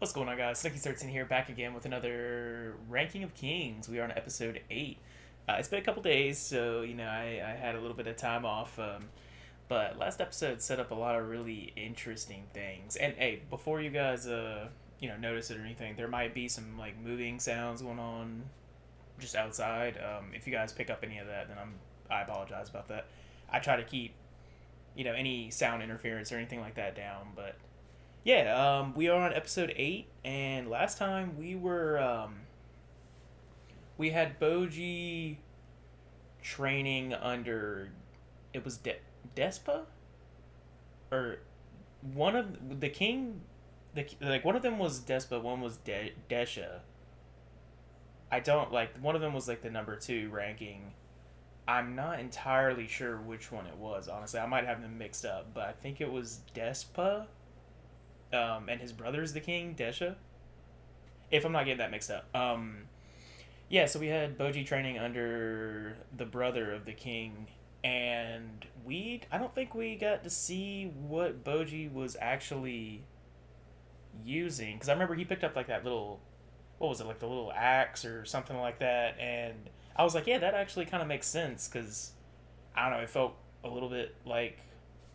What's going on, guys? Snooky13 here, back again with another Ranking of Kings. We are on episode 8. It's been a couple days, so, I had a little bit of time off. But last episode set up a lot of really interesting things. And, hey, before you guys, notice it or anything, there might be some, moving sounds going on just outside. If you guys pick up any of that, then I apologize about that. I try to keep, any sound interference or anything like that down, but yeah, we are on episode 8, and last time we had Boji training under, it was Despa? Or one of, the king, one of them was Despa, one was Desha. I don't, one of them was, the number 2 ranking. I'm not entirely sure which one it was, honestly. I might have them mixed up, but I think it was Despa, and his brother's the king, Desha. If I'm not getting that mixed up. Yeah, so we had Boji training under the brother of the king, and I don't think we got to see what Boji was actually using, because I remember he picked up that little, what was it, the little axe or something like that, and I was like, yeah, that actually kind of makes sense, because I don't know, it felt a little bit like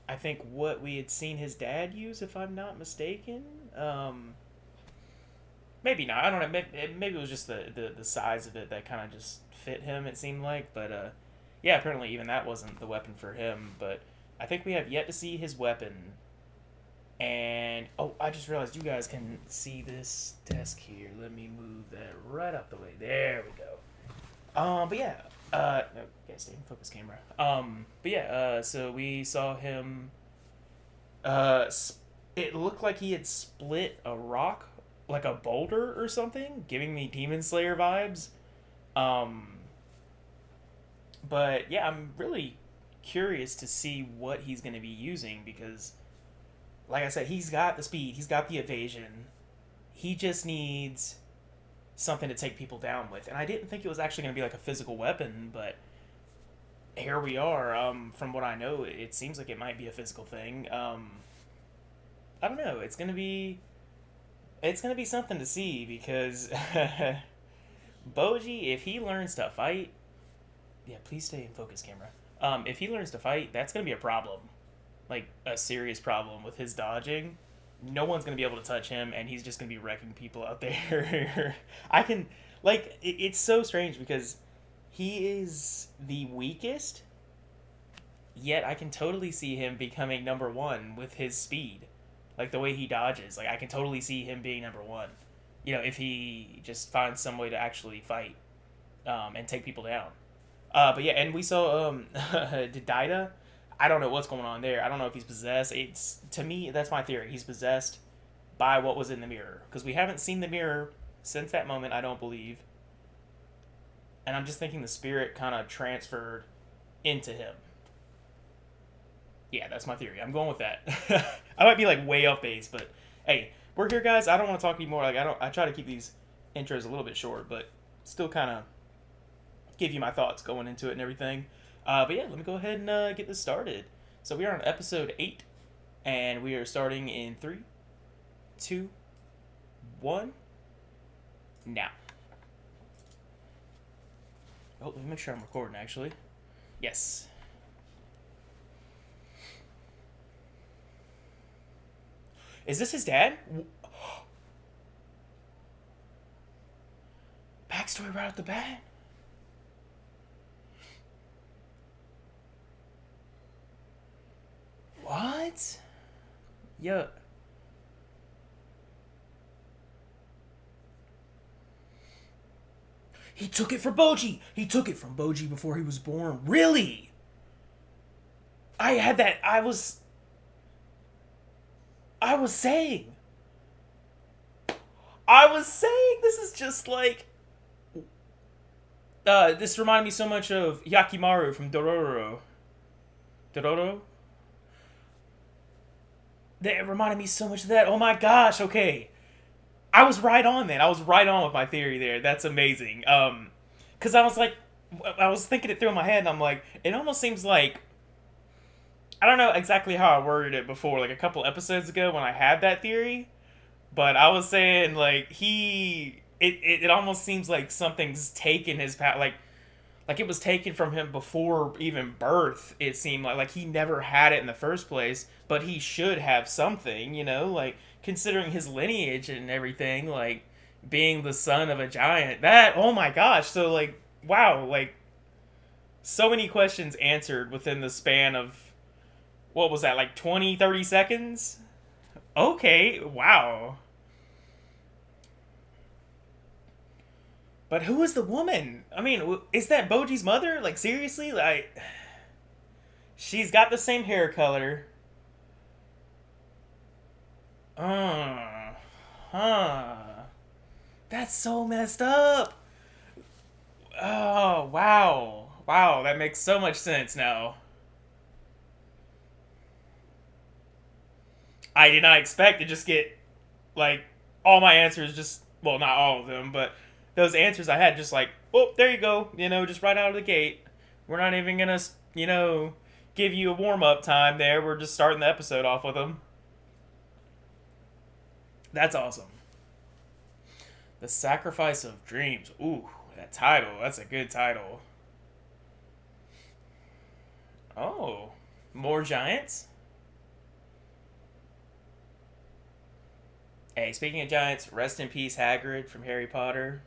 I think what we had seen his dad use, if I'm not mistaken. Maybe not. I don't know. Maybe it was just the size of it that kind of just fit him. It seemed like, but yeah. Apparently, even that wasn't the weapon for him. But I think we have yet to see his weapon. And oh, I just realized you guys can see this desk here. Let me move that right out the way. There we go. But yeah, no, yeah, stay in focus camera. But yeah, so we saw him. It looked like he had split a rock, like a boulder or something, giving me Demon Slayer vibes. Um, but yeah, I'm really curious to see what he's going to be using because, like I said, he's got the speed, he's got the evasion. He just needs something to take people down with. And I didn't think it was actually going to be like a physical weapon, but here we are. From what I know, it seems like it might be a physical thing. I don't know. It's gonna be something to see because Boji, if he learns to fight, yeah, please stay in focus, camera. If he learns to fight, that's gonna be a problem, like a serious problem with his dodging. No one's gonna be able to touch him, and he's just gonna be wrecking people out there. I can it's so strange because he is the weakest, yet I can totally see him becoming number 1 with his speed, like the way he dodges. Like I can totally see him being number 1. If he just finds some way to actually fight, and take people down. But yeah, and we saw Dedaida. I don't know what's going on there. I don't know if he's possessed. It's to me that's my theory. He's possessed by what was in the mirror because we haven't seen the mirror since that moment. I don't believe, and I'm just thinking the spirit kind of transferred into him. Yeah, that's my theory. I'm going with that. I might be way off base, but hey, we're here, guys. I don't want to talk anymore. I try to keep these intros a little bit short, but still kind of give you my thoughts going into it and everything. But yeah, let me go ahead and get this started. So we are on episode 8, and we are starting in 3, 2, 1, now. Oh, let me make sure I'm recording, actually. Yes. Is this his dad? Backstory right off the bat? What? Yeah. He took it from Boji. He took it from Boji before he was born. Really? I had that. I was saying. I was saying this is just this reminded me so much of Yakimaru from Dororo. Dororo? That reminded me so much of that. Oh my gosh, okay. I was right on then. I was right on with my theory there. That's amazing. Because I was thinking it through in my head, and I'm like, it almost seems like I don't know exactly how I worded it before, like a couple episodes ago when I had that theory, But I was saying like it almost seems like something's taken his power, like it was taken from him before even birth. It seemed like he never had it in the first place, but he should have something, like considering his lineage and everything, like being the son of a giant. That, oh my gosh. So like, wow, like so many questions answered within the span of, what was that, like 20, 30 seconds? Okay, wow. But who is the woman? I mean, is that Boji's mother? Like, seriously? Like, she's got the same hair color. Uh, huh. That's so messed up. Oh, wow. Wow, that makes so much sense now. I did not expect to just get, like, all my answers just, well, not all of them, but those answers I had just like, oh, there you go, just right out of the gate. We're not even gonna, give you a warm up time there. We're just starting the episode off with them. That's awesome. The Sacrifice of Dreams. Ooh, that title. That's a good title. Oh, more giants? Hey, speaking of giants, rest in peace, Hagrid from Harry Potter.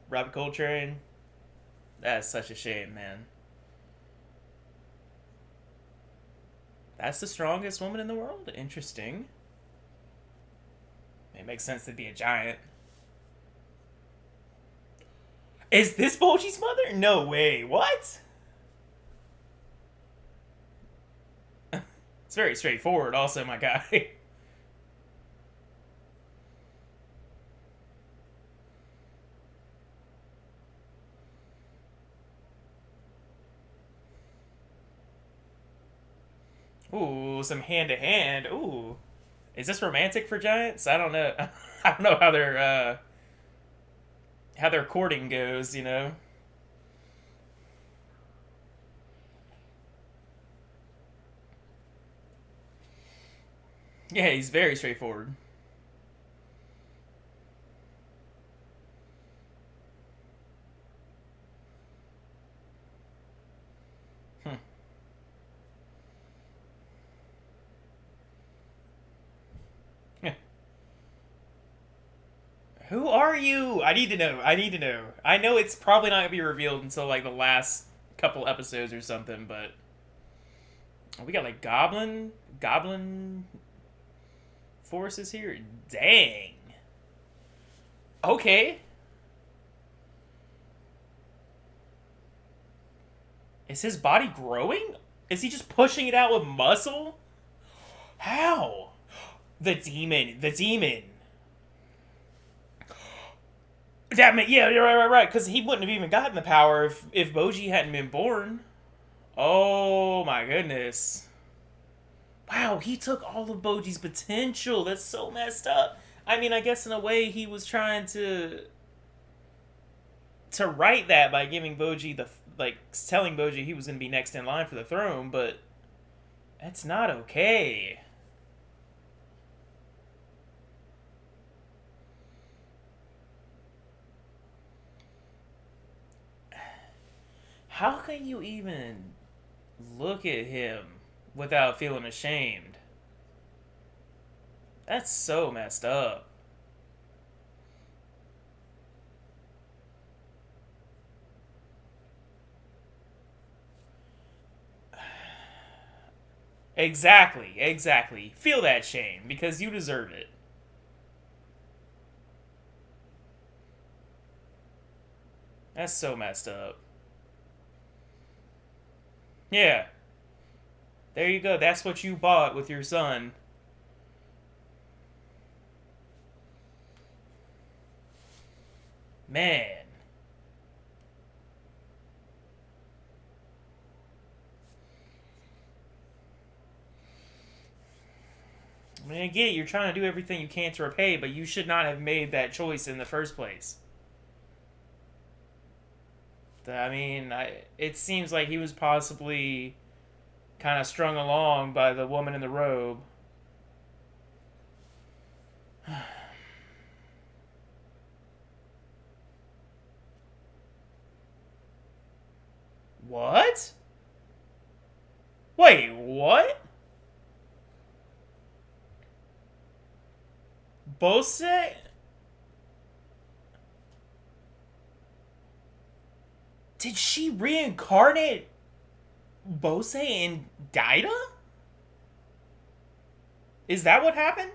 Robbie Coltrane. That's such a shame, man. That's the strongest woman in the world? Interesting. It makes sense to be a giant. Is this Boji's mother? No way. What? It's very straightforward, also, my guy. Ooh, some hand to hand. Ooh. Is this romantic for giants? I don't know. I don't know how their courting goes. Yeah, he's very straightforward. Hmm. Who are you? I need to know. I need to know. I know it's probably not gonna be revealed until like the last couple episodes or something, but we got like goblin forces here. Dang. Okay. Is his body growing? Is he just pushing it out with muscle? How? The demon. The demon. That man, yeah, right. Because he wouldn't have even gotten the power if Boji hadn't been born. Oh my goodness! Wow, he took all of Boji's potential. That's so messed up. I mean, I guess in a way he was trying to right that by giving Boji the, like, telling Boji he was gonna be next in line for the throne, but that's not okay. How can you even look at him without feeling ashamed? That's so messed up. Exactly, exactly. Feel that shame because you deserve it. That's so messed up. Yeah, there you go. That's what you bought with your son. Man. I mean, I get it. You're trying to do everything you can to repay, but you should not have made that choice in the first place. I mean, it seems like he was possibly kind of strung along by the woman in the robe. Wait, what? Bose? Did she reincarnate Bose and Daida? Is that what happened?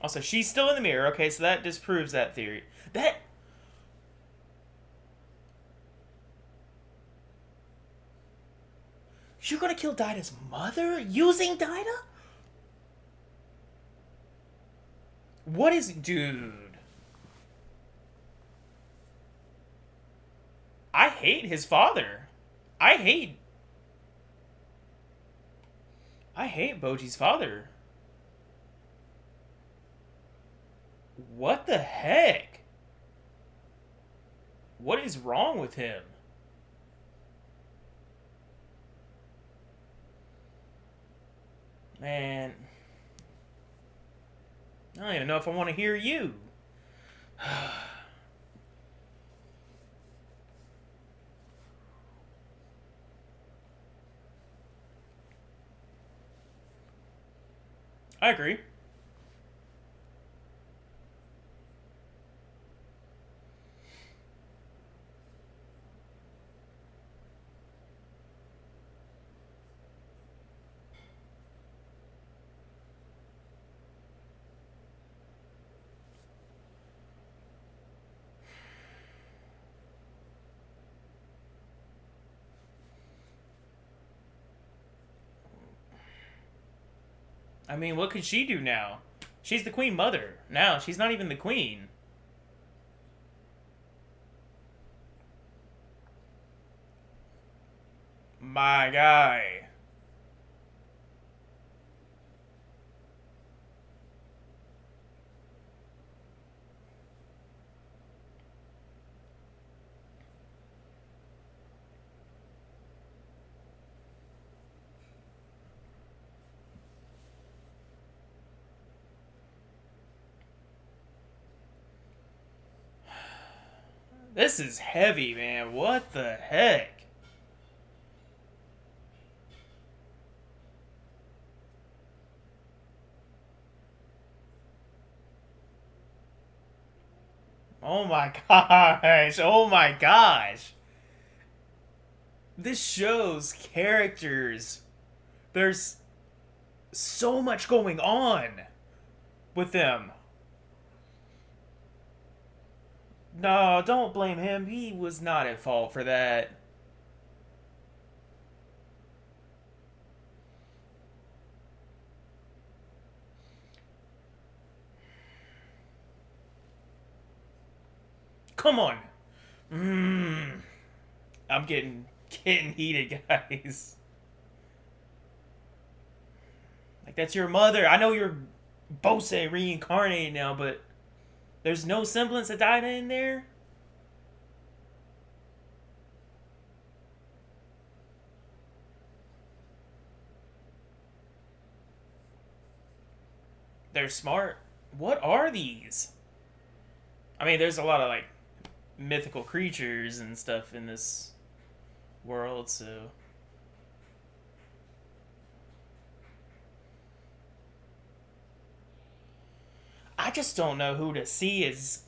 Also, she's still in the mirror. Okay, so that disproves that theory. That... You're gonna kill Daida's mother using Daida? What is... Dude. I hate his father. I hate... I hate Boji's father. What the heck? What is wrong with him? Man. I don't even know if I want to hear you. I agree. I mean, what could she do now? She's the queen mother. Now, she's not even the queen. My guy. This is heavy, man. What the heck? Oh my gosh. Oh my gosh. This shows characters. There's so much going on with them. No, don't blame him. He was not at fault for that. Come on. I'm getting heated, guys. Like, that's your mother. I know you're Bose reincarnated now, but there's no semblance of Dinah in there? They're smart. What are these? I mean, there's a lot of, like, mythical creatures and stuff in this world, so... I just don't know who to see as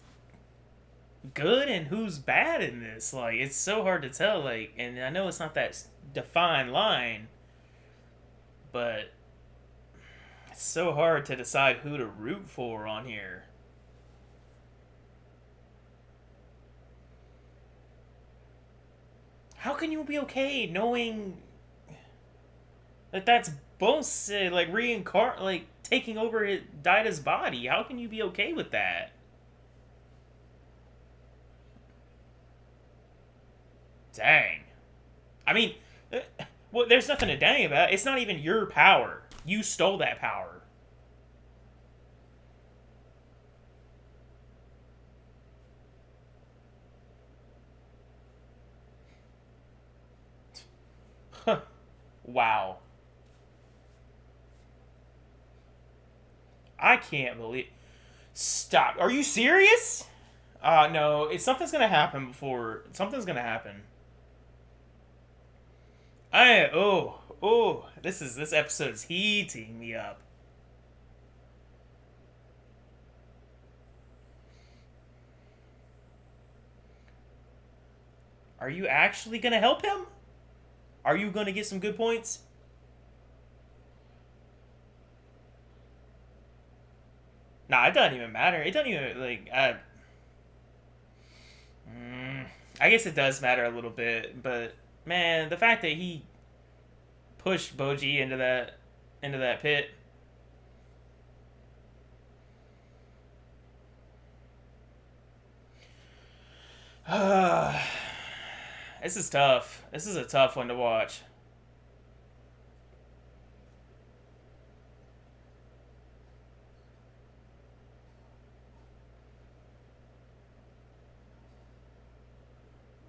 good and who's bad in this. Like, it's so hard to tell. Like, and I know it's not that defined line, but it's so hard to decide who to root for on here. How can you be okay knowing that that's Bose, like, like, taking over Daida's body? How can you be okay with that? Dang. I mean, well, there's nothing to dang about. It's not even your power. You stole that power. Wow. I can't believe... Stop. Are you serious? No, it's something's gonna happen before something's gonna happen. This episode is heating me up. Are you actually gonna help him? Are you gonna get some good points? Nah, it doesn't even matter. It doesn't even like. I guess it does matter a little bit, but man, the fact that he pushed Boji into that pit. This is tough. This is a tough one to watch.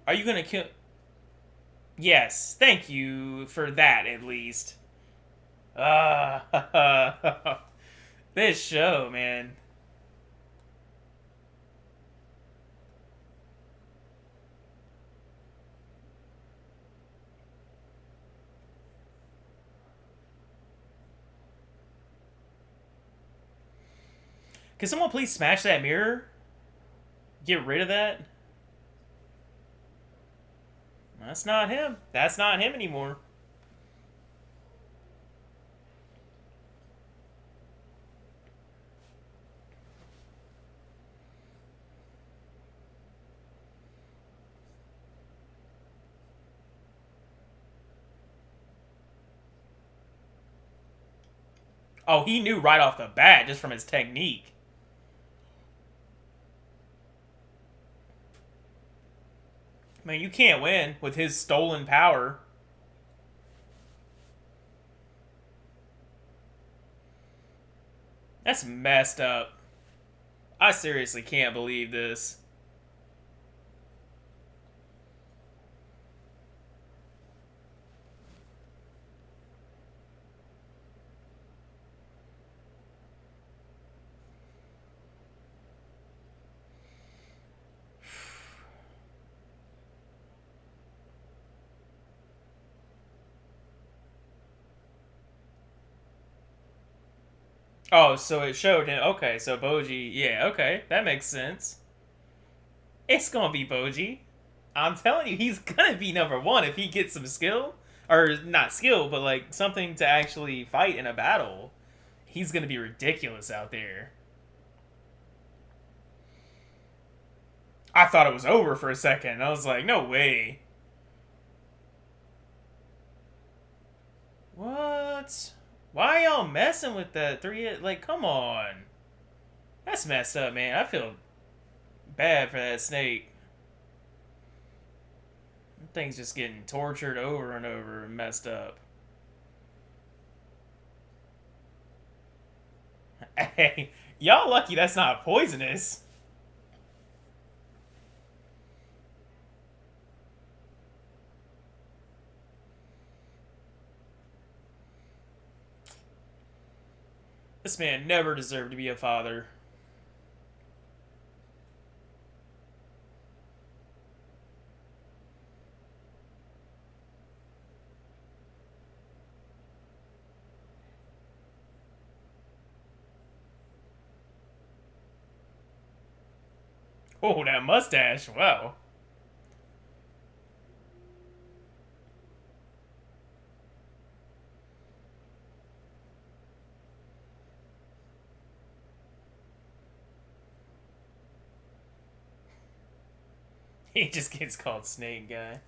Are you gonna kill? Yes, thank you for that at least. This show, man. Can someone please smash that mirror? Get rid of that? That's not him. That's not him anymore. Oh, he knew right off the bat just from his technique. Man, you can't win with his stolen power. That's messed up. I seriously can't believe this. Oh, so it showed him. Okay, so Boji. Yeah, okay. That makes sense. It's gonna be Boji. I'm telling you, he's gonna be number one if he gets some skill. Or, not skill, but like something to actually fight in a battle. He's gonna be ridiculous out there. I thought it was over for a second. I was like, no way. What? Why y'all messing with that three? Like, come on. That's messed up, man. I feel bad for that snake. That thing's just getting tortured over and over and messed up. Hey, y'all lucky that's not poisonous. This man never deserved to be a father. Oh, that mustache. Wow. He just gets called Snake Guy.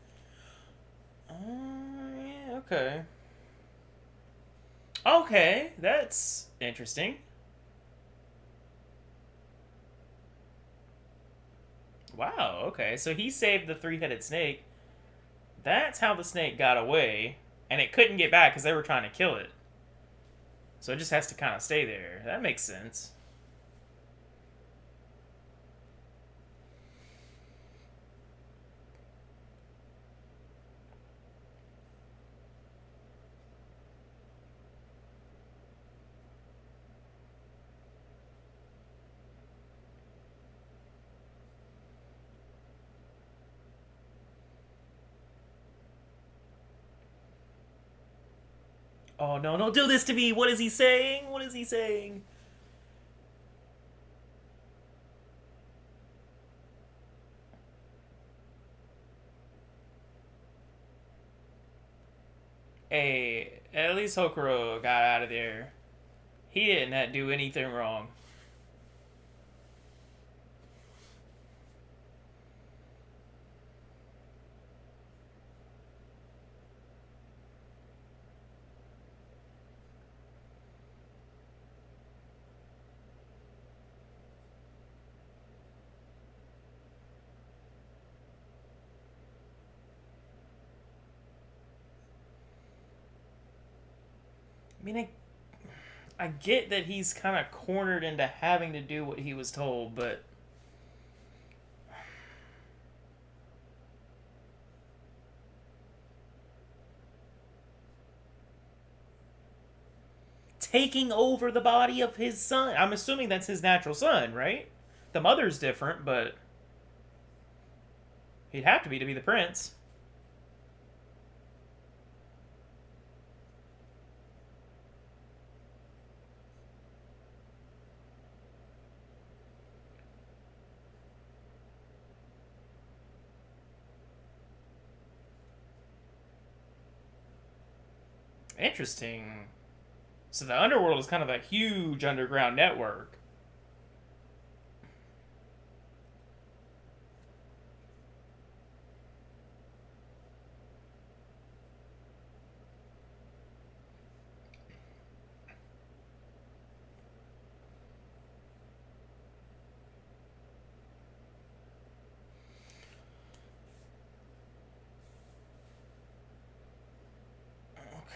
Yeah, okay. Okay, that's interesting. Wow, okay. So he saved the three-headed snake. That's how the snake got away, and it couldn't get back because they were trying to kill it. So it just has to kind of stay there. That makes sense. Oh no, don't do this to me! What is he saying? What is he saying? Hey, at least Hokuro got out of there. He didn't do anything wrong. I mean, I get that he's kind of cornered into having to do what he was told, but taking over the body of his son. I'm assuming that's his natural son, right? The mother's different, but he'd have to be the prince. Interesting. So the underworld is kind of a huge underground network.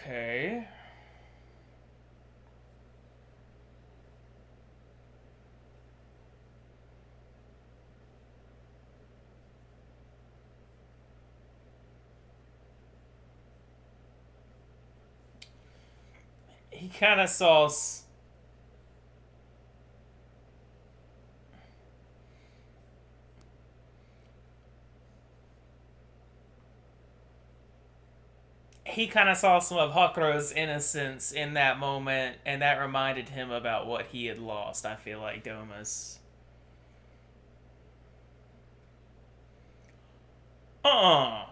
Okay. He kind of saw. He kind of saw some of Hakuro's innocence in that moment, and that reminded him about what he had lost. I feel like Domus. Uh.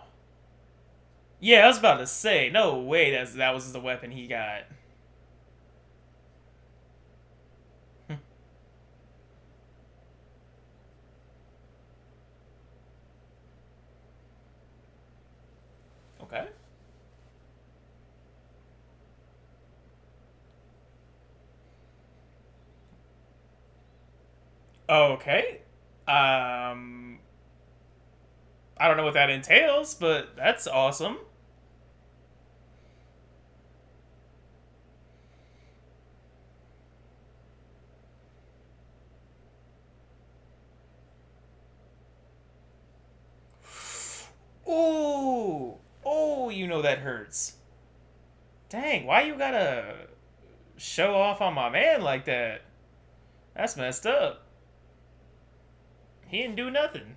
Yeah, I was about to say, no way that was the weapon he got. Okay. Okay. Um, I don't know what that entails, but that's awesome. Ooh, oh, you know that hurts. Dang, why you gotta show off on my man like that? That's messed up. He didn't do nothing.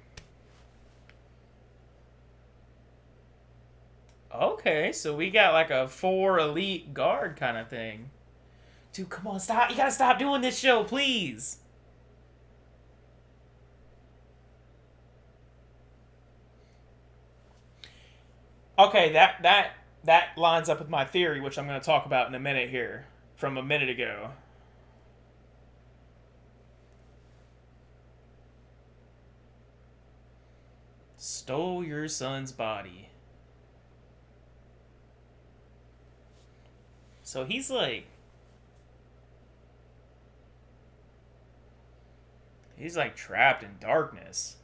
Okay, so we got like a four elite guard kind of thing. Dude, come on, stop! You gotta stop doing this show, please. Okay, that lines up with my theory, which I'm going to talk about in a minute here, from a minute ago. Stole your son's body. So he's like trapped in darkness.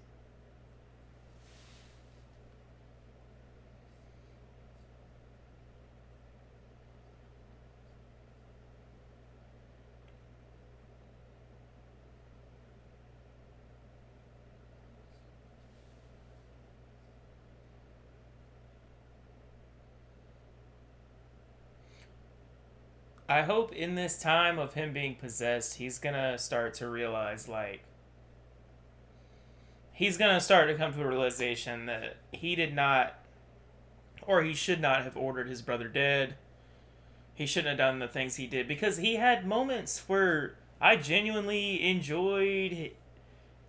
I hope in this time of him being possessed, he's gonna start to realize, like, he's gonna start to come to a realization that he did not, or he should not have ordered his brother dead. he shouldn't have done the things he did, because he had moments where I genuinely enjoyed,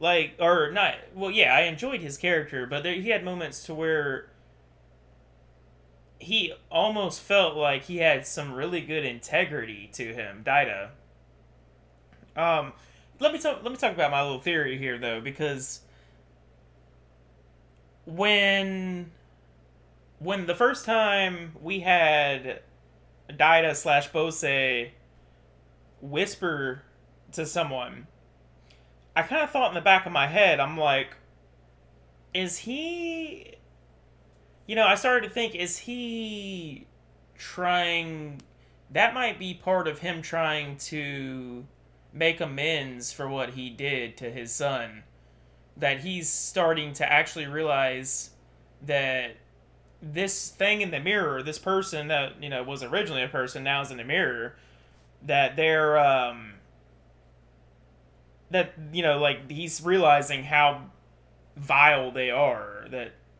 like, or not, well, yeah, I enjoyed his character, but he had moments to where he almost felt like he had some really good integrity to him, Daida. Um, let me talk about my little theory here, though, because when the first time we had Daida slash Bose whisper to someone, I kind of thought in the back of my head, I'm like, is he? I started to think, is he trying? That might be part of him trying to make amends for what he did to his son. That he's starting to actually realize that this thing in the mirror, this person that was originally a person, now is in the mirror, that they're that like he's realizing how vile they are.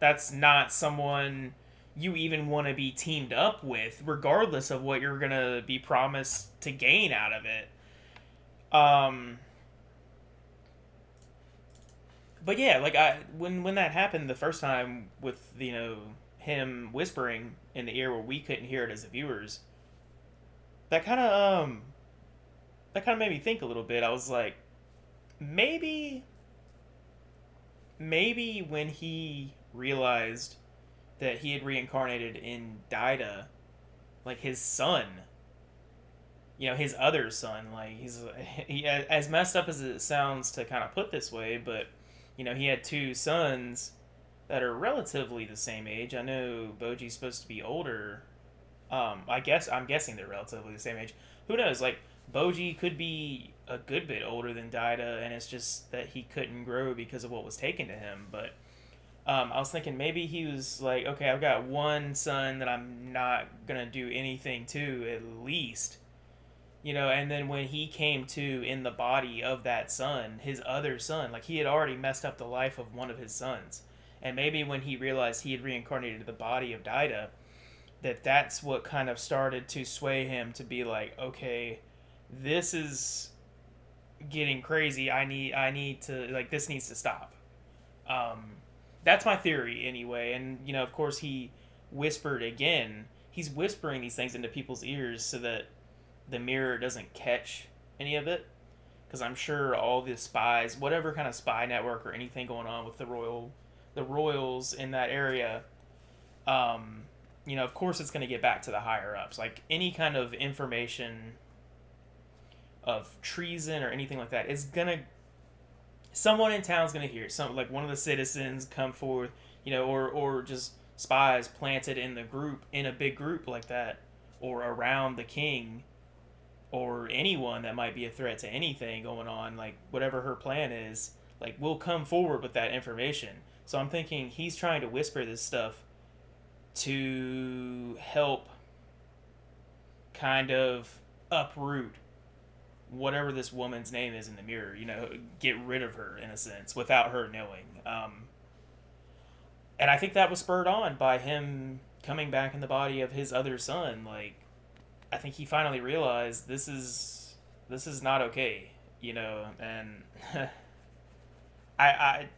That's not someone you even want to be teamed up with, regardless of what you're gonna be promised to gain out of it. Um, but yeah, like when that happened the first time with him whispering in the ear where we couldn't hear it as the viewers, that kind of made me think a little bit. I was like, maybe when he realized that he had reincarnated in Daida, like his son, his other son, like as messed up as it sounds to kind of put this way, but he had two sons that are relatively the same age. I know Boji's supposed to be older. I'm guessing they're relatively the same age. Who knows? Like Boji could be a good bit older than Daida, and it's just that he couldn't grow because of what was taken to him. But I was thinking maybe he was like, okay, I've got one son that I'm not gonna do anything to, at least. And then when he came to in the body of that son, his other son, like he had already messed up the life of one of his sons. And maybe when he realized he had reincarnated the body of Daida, that's what kind of started to sway him to be like, okay, this is getting crazy. I need to, like, this needs to stop. Um, that's my theory anyway. And of course, he whispered again. He's whispering these things into people's ears so that the mirror doesn't catch any of it. Because I'm sure all the spies, whatever kind of spy network or anything going on with the royals in that area, of course it's going to get back to the higher ups. Like any kind of information of treason or anything like that is gonna, someone in town's gonna hear it. Some, like one of the citizens come forward, or just spies planted in the group, in a big group like that, or around the king, or anyone that might be a threat to anything going on, like whatever her plan is, like will come forward with that information. So I'm thinking he's trying to whisper this stuff to help kind of uproot whatever this woman's name is in the mirror, get rid of her in a sense without her knowing. And I think that was spurred on by him coming back in the body of his other son. Like, I think he finally realized this is not okay, and I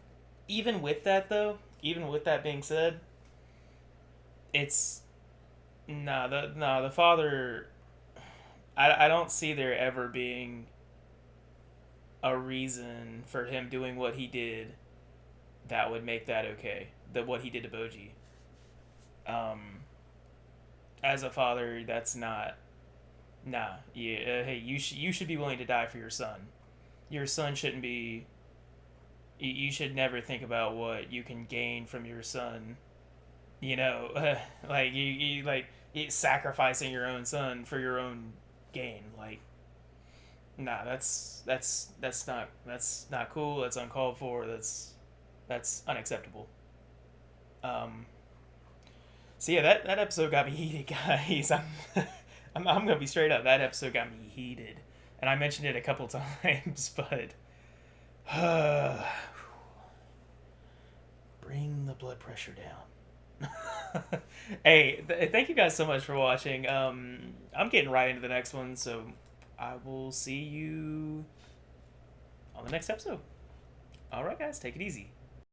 even with that though, even with that being said, it's the father. I don't see there ever being a reason for him doing what he did that would make that okay. That what he did to Boji. Um, as a father, that's not. Nah, yeah. Hey, you should be willing to die for your son. Your son shouldn't be. You should never think about what you can gain from your son. Like you like sacrificing your own son for your own gain. Like, nah, that's not cool. That's uncalled for. That's unacceptable. Um, so yeah, that episode got me heated, guys. I'm gonna be straight up. That episode got me heated, and I mentioned it a couple times, but bring the blood pressure down. Hey, thank you guys so much for watching. I'm getting right into the next one, so I will see you on the next episode. All right, guys, take it easy.